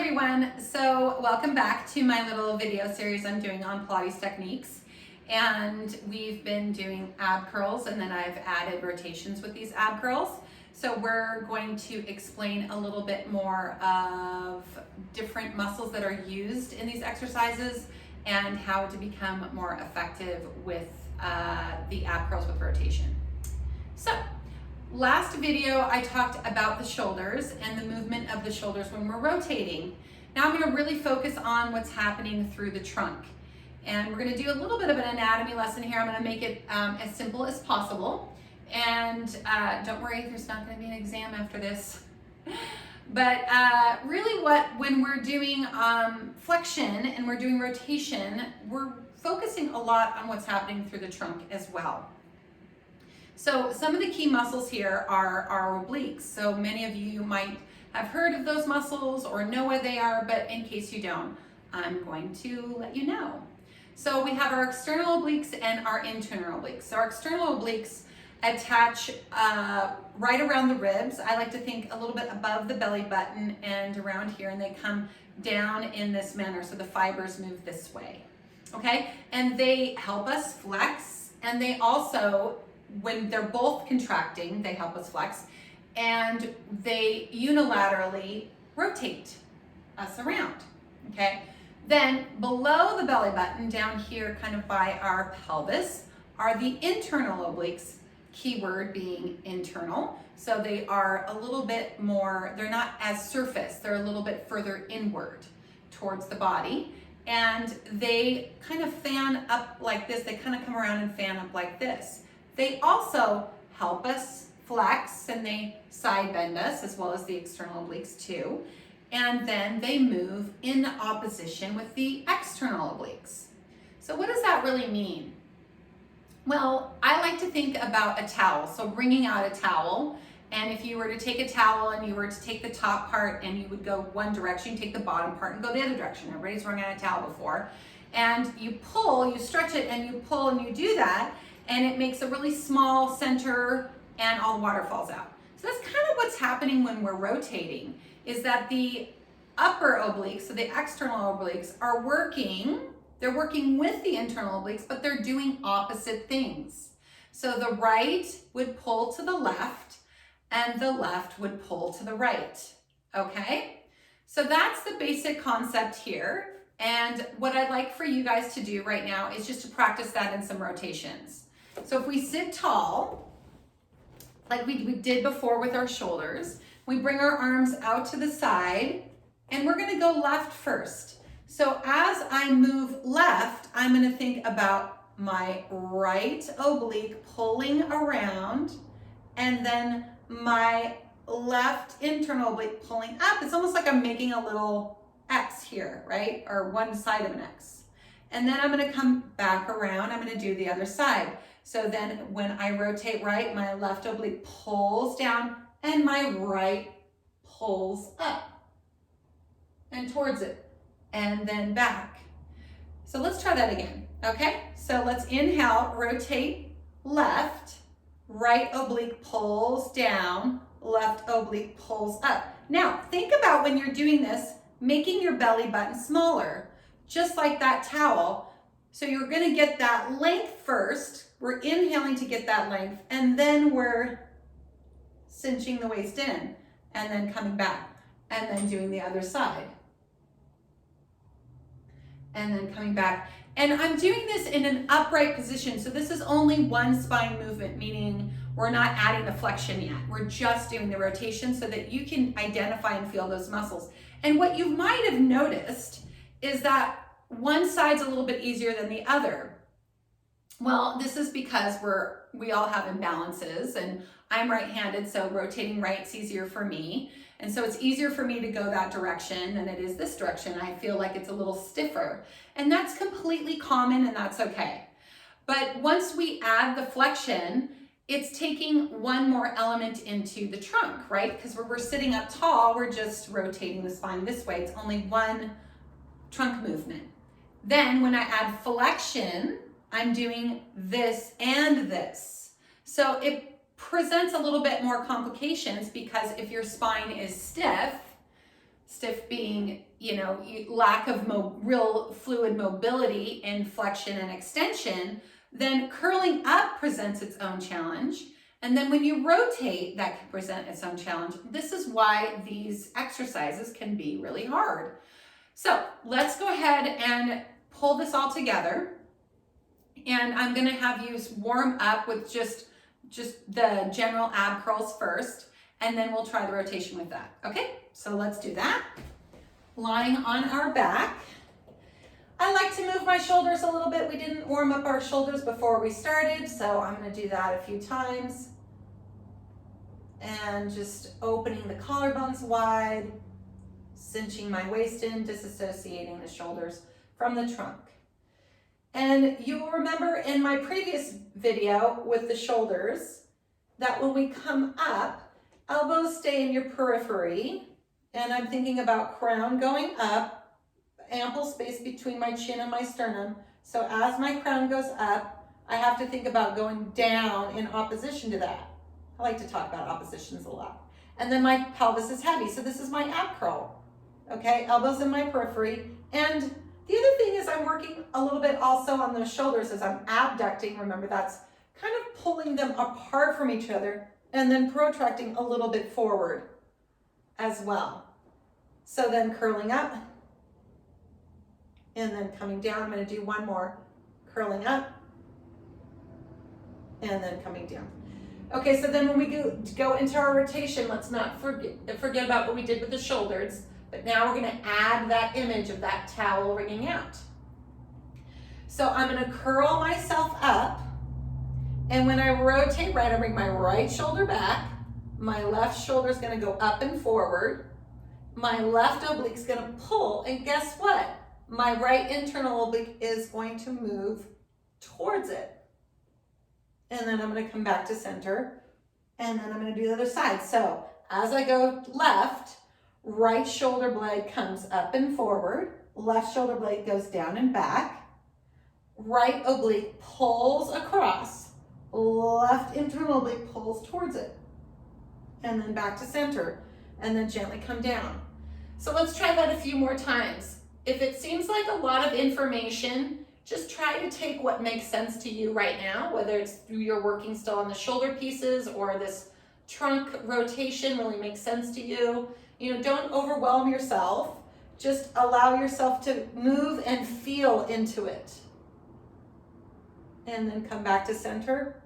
everyone. So welcome back to my little video series I'm doing on Pilates techniques. And we've been doing ab curls, and then I've added rotations with these ab curls. So we're going to explain a little bit more of different muscles that are used in these exercises and how to become more effective with the ab curls with rotation. So last video, I talked about the shoulders and the movement of the shoulders when we're rotating. Now I'm going to really focus on what's happening through the trunk. And we're going to do a little bit of an anatomy lesson here. I'm going to make it as simple as possible. And don't worry, there's not going to be an exam after this. But really when we're doing flexion and we're doing rotation, we're focusing a lot on what's happening through the trunk as well. So some of the key muscles here are our obliques. So many of you might have heard of those muscles or know what they are, but in case you don't, I'm going to let you know. So we have our external obliques and our internal obliques. So our external obliques attach right around the ribs. I like to think a little bit above the belly button and around here, and they come down in this manner. So the fibers move this way, okay? And they help us flex, and they also, when they're both contracting, they help us flex, and they unilaterally rotate us around, okay? Then below the belly button, down here kind of by our pelvis, are the internal obliques, keyword being internal. So they are a little bit more, they're not as surface, they're a little bit further inward towards the body. And they kind of fan up like this, they kind of come around and fan up like this. They also help us flex, and they side bend us, as well as the external obliques too. And then they move in opposition with the external obliques. So what does that really mean? Well, I like to think about a towel. So bringing out a towel, and if you were to take a towel and you were to take the top part and you would go one direction, take the bottom part and go the other direction. Everybody's rung out a towel before. And you pull, you stretch it, and you pull, and you do that, and it makes a really small center and all the water falls out. So that's kind of what's happening when we're rotating, is that the upper obliques, so the external obliques, are working, they're working with the internal obliques, but they're doing opposite things. So the right would pull to the left, and the left would pull to the right, okay? So that's the basic concept here. And what I'd like for you guys to do right now is just to practice that in some rotations. So if we sit tall, like we did before with our shoulders, we bring our arms out to the side, and we're gonna go left first. So as I move left, I'm gonna think about my right oblique pulling around, and then my left internal oblique pulling up. It's almost like I'm making a little X here, right? Or one side of an X. And then I'm gonna come back around, I'm gonna do the other side. So then when I rotate right, my left oblique pulls down and my right pulls up and towards it, and then back. So let's try that again, okay? So let's inhale, rotate left, right oblique pulls down, left oblique pulls up. Now, think about when you're doing this, making your belly button smaller, just like that towel. So you're gonna get that length first. We're inhaling to get that length, and then we're cinching the waist in, and then coming back, and then doing the other side, and then coming back. And I'm doing this in an upright position, so this is only one spine movement, meaning we're not adding the flexion yet. We're just doing the rotation so that you can identify and feel those muscles. And what you might have noticed is that one side's a little bit easier than the other. Well, this is because we all have imbalances, and I'm right-handed, so rotating right's easier for me. And so it's easier for me to go that direction than it is this direction. I feel like it's a little stiffer. And that's completely common, and that's okay. But once we add the flexion, it's taking one more element into the trunk, right? Because when we're sitting up tall, we're just rotating the spine this way. It's only one trunk movement. Then when I add flexion, I'm doing this and this. So it presents a little bit more complications, because if your spine is stiff, stiff being, lack of real fluid mobility in flexion and extension, then curling up presents its own challenge. And then when you rotate, that can present its own challenge. This is why these exercises can be really hard. So let's go ahead and pull this all together. And I'm gonna have you warm up with just the general ab curls first, and then we'll try the rotation with that, okay? So let's do that. Lying on our back. I like to move my shoulders a little bit. We didn't warm up our shoulders before we started, so I'm gonna do that a few times. And just opening the collarbones wide, cinching my waist in, disassociating the shoulders from the trunk. And you will remember in my previous video with the shoulders that when we come up, elbows stay in your periphery, and I'm thinking about crown going up, ample space between my chin and my sternum. So as my crown goes up, I have to think about going down in opposition to that. I like to talk about oppositions a lot. And then my pelvis is heavy, so this is my ab curl. Okay, elbows in my periphery. And the other thing is I'm working a little bit also on the shoulders as I'm abducting. Remember, that's kind of pulling them apart from each other and then protracting a little bit forward as well. So then curling up and then coming down. I'm going to do one more. Curling up and then coming down. Okay, so then when we go into our rotation, let's not forget about what we did with the shoulders. But now we're going to add that image of that towel wringing out. So I'm going to curl myself up, and when I rotate right, I bring my right shoulder back. My left shoulder is going to go up and forward. My left oblique is going to pull, and guess what? My right internal oblique is going to move towards it. And then I'm going to come back to center, and then I'm going to do the other side. So as I go left, right shoulder blade comes up and forward. Left shoulder blade goes down and back. Right oblique pulls across. Left internal oblique pulls towards it. And then back to center. And then gently come down. So let's try that a few more times. If it seems like a lot of information, just try to take what makes sense to you right now, whether it's you're working still on the shoulder pieces or this trunk rotation really makes sense to you. Don't overwhelm yourself. Just allow yourself to move and feel into it. And then come back to center.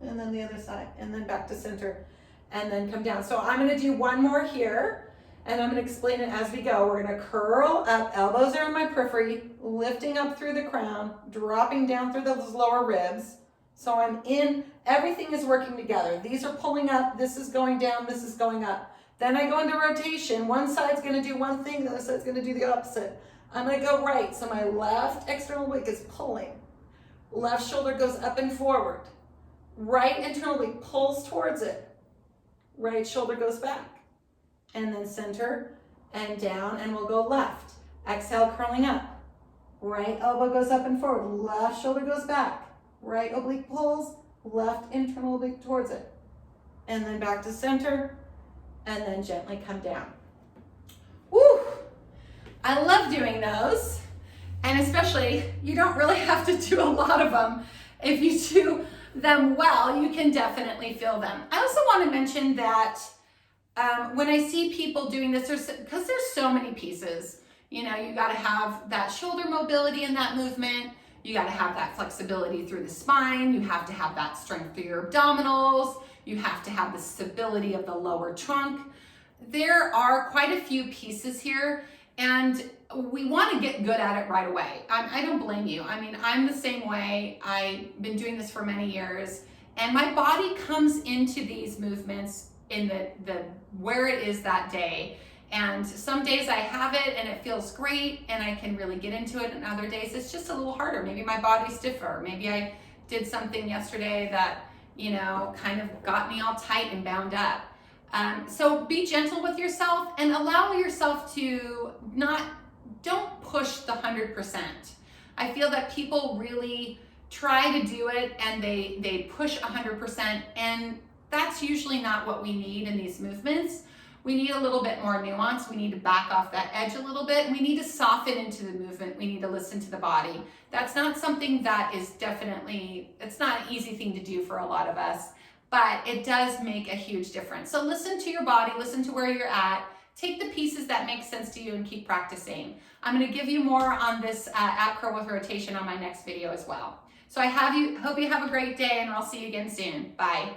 And then the other side. And then back to center. And then come down. So I'm going to do one more here. And I'm going to explain it as we go. We're going to curl up. Elbows are in my periphery. Lifting up through the crown. Dropping down through those lower ribs. So I'm in, everything is working together. These are pulling up, this is going down, this is going up. Then I go into rotation. One side's gonna do one thing, the other side's gonna do the opposite. I'm gonna go right, so my left external oblique is pulling. Left shoulder goes up and forward. Right internal oblique pulls towards it. Right shoulder goes back. And then center and down, and we'll go left. Exhale, curling up. Right elbow goes up and forward. Left shoulder goes back. Right oblique pulls, left internal oblique towards it. And then back to center, and then gently come down. Woo! I love doing those. And especially, you don't really have to do a lot of them. If you do them well, you can definitely feel them. I also want to mention that when I see people doing this, because there's so many pieces, you got to have that shoulder mobility in that movement. You got to have that flexibility through the spine. You have to have that strength through your abdominals. You have to have the stability of the lower trunk. There are quite a few pieces here, and we want to get good at it right away. I don't blame you. I mean, I'm the same way. I've been doing this for many years, and my body comes into these movements in the where it is that day. And some days I have it and it feels great and I can really get into it, and other days it's just a little harder. Maybe my body's stiffer. Maybe I did something yesterday that, kind of got me all tight and bound up. So be gentle with yourself and allow yourself to don't push the 100%. I feel that people really try to do it and they push 100%, and that's usually not what we need in these movements. We need a little bit more nuance. We need to back off that edge a little bit. We need to soften into the movement. We need to listen to the body. That's not something that is definitely, it's not an easy thing to do for a lot of us, but it does make a huge difference. So listen to your body, listen to where you're at, take the pieces that make sense to you and keep practicing. I'm gonna give you more on this ab curl with rotation on my next video as well. So hope you have a great day, and I'll see you again soon. Bye.